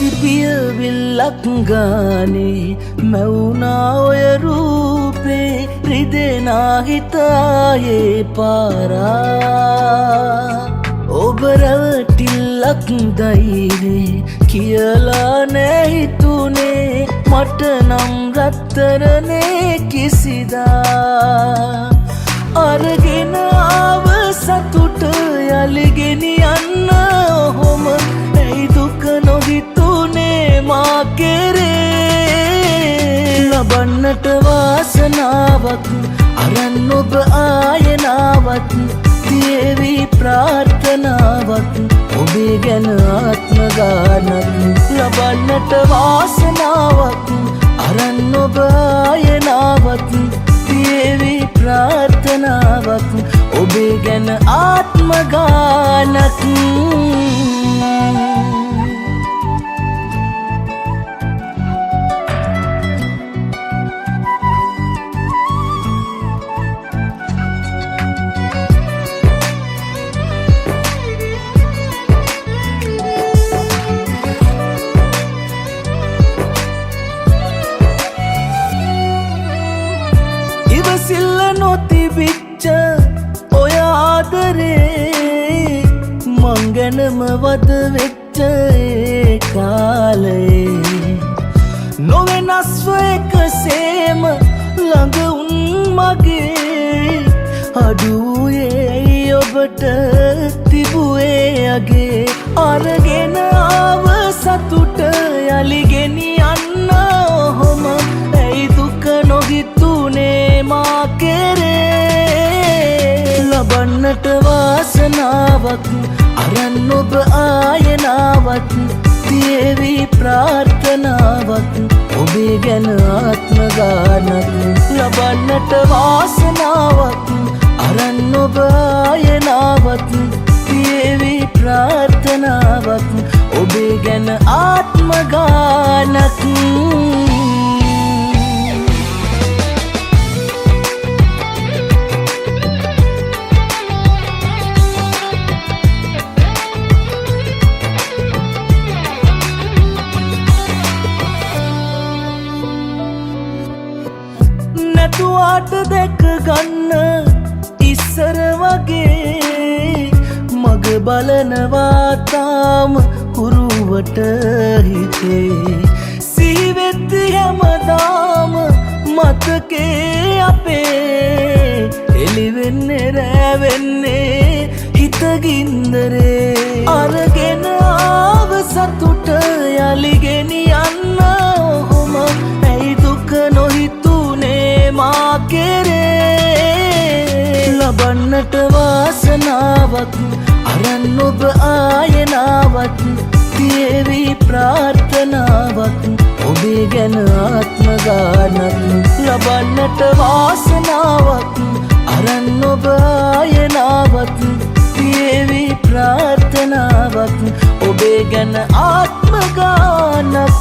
සිපිය විල්ලක් ගානේ මැවුනා ඔය රූපේ රිදෙනා හිතායේ පාරා ඔබ රැවටිල්ලක් දයිනේ කියලා නෑ හිතුනේ මට නම් රත්තරනේ කිසිදා අරගෙන ආව සතුට යලිගෙනියන්න ඔහොම ඇයි දුක නොහිතුනේ මා කෙරේ ලබන්නට වාසනාවක් අරන් ඔබ ආයනාවත් තියේවි ප්‍රාර්ථනාවක් ඔබේ ගැන ආත්ම ගානක් ලබන්නට වාසනාවක් අරන් ඔබ ආයනාවත් තියේවි ප්‍රාර්ථනාවක් ඔබේ ගැන ආත්ම ගානක් ඉවසිල්ල නොතිබිච්ච ඔය ආදරේ මං ගැනම වද වෙච්ච ඒ කාලේ නොවෙනස්ව එකසේම ළඟ උන් මගේ අඩුවේ ඔබට තිබුවේ අගේ අරගෙන ආව සතුට යලිගෙනියන්න ඔහොම ඇයි දුක නොහිතුනේ මා කෙරේ ලබන්නට වාසනාවක් අරන් ඔබ ආයනාවත් තියේවි ප්‍රාර්ථනාවක් ඔබේ ගැන ආත්ම ගානක් ලබන්නට වාසනාවක් අරන් ඔබ ආයනාවත් තියේවි ප්‍රාර්ථනාවක් ඔබේ ගැන ආත්ම ගානක් නැතුවාට දැක ගන්න ඉස්සර වගේ මග බලනවා තාම හුරුවට හිතේ සිහිවෙත්ති හැමදාම මතකේ අපේ එළිවෙන්නේ රැවෙන්නේ හිතගින්දරේ අරගෙන ආව සතුට යලිගෙනියන්න ඔහොම ඇයි දුක නොහිතුනේ මා කෙරේ ලබන්නට වාසනාවක් අරන් ඔබ ආයනාවත් තියේවි ප්‍රාර්ථනාවක් ඔබේ ගැන ආත්ම ගානක් ලබන්නට වාසනාවක් අරන් ඔබ ආයනාවත් තියේවි ප්‍රාර්ථනාවක් ඔබේ ගැන ආත්ම ගානක්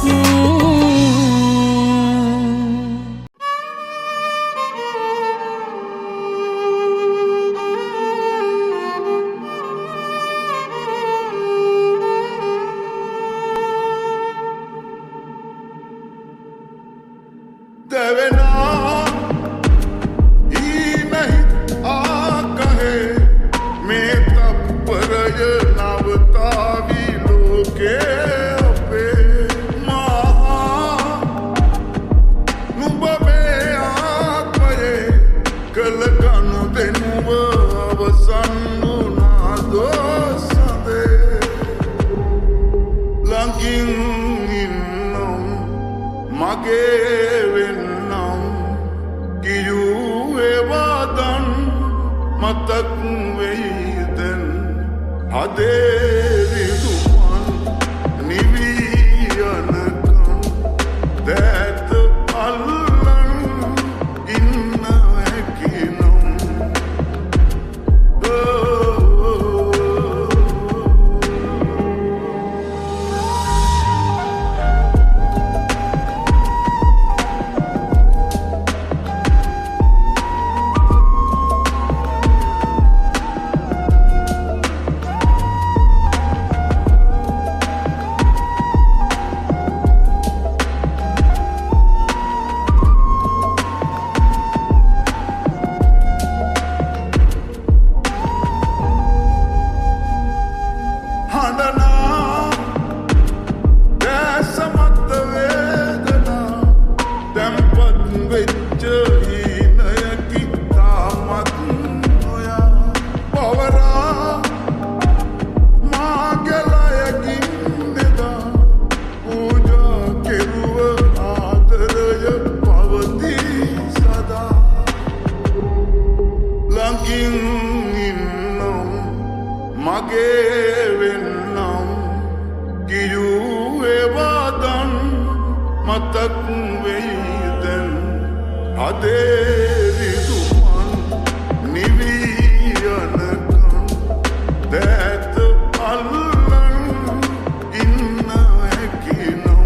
මගේ වෙන්නම් කියූවේ වාදන් මතක් වෙයිදැන් අදේරිදුමන් නිවීයනකන් දැත අල්ලන් ඉන්න හැකිනම්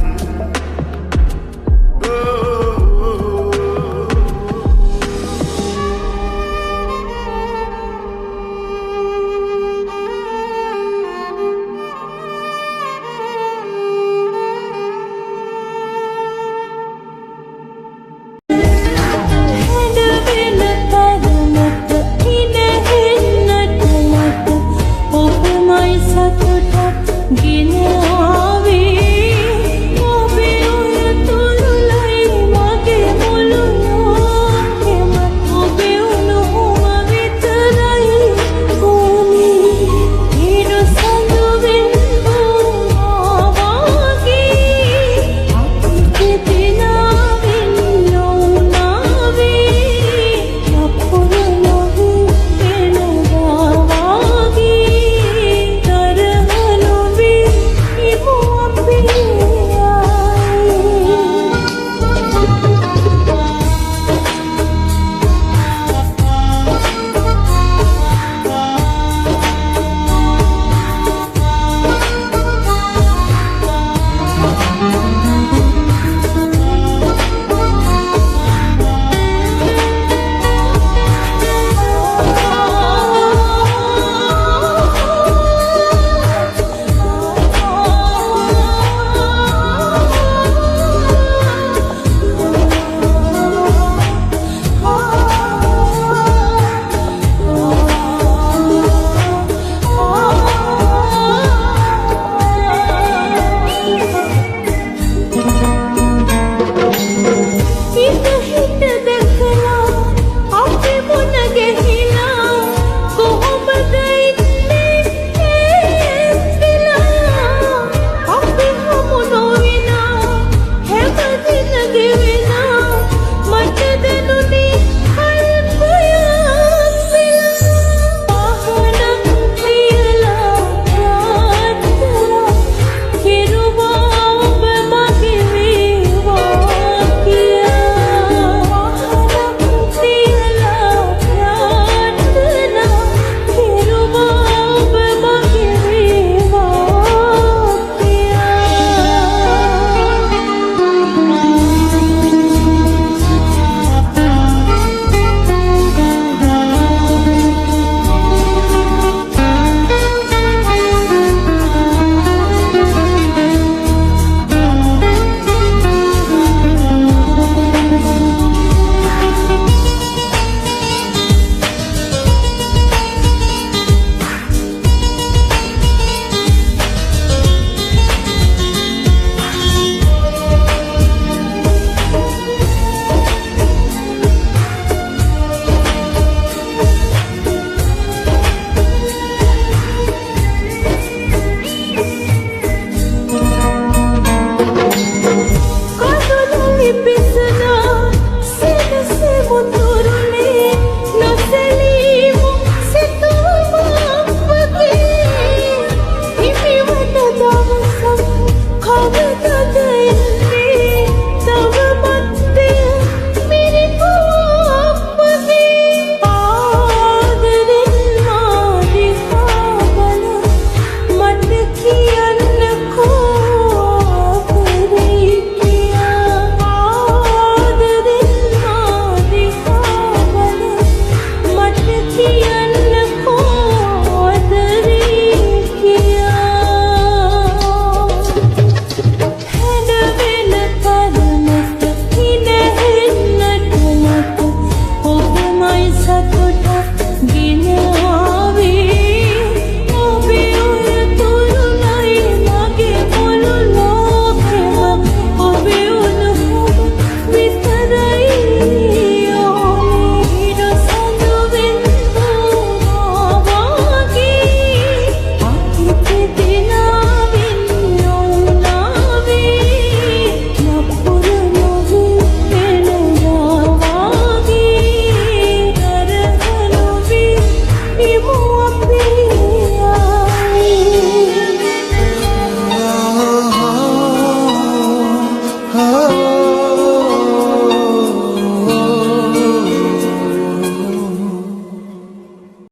Gine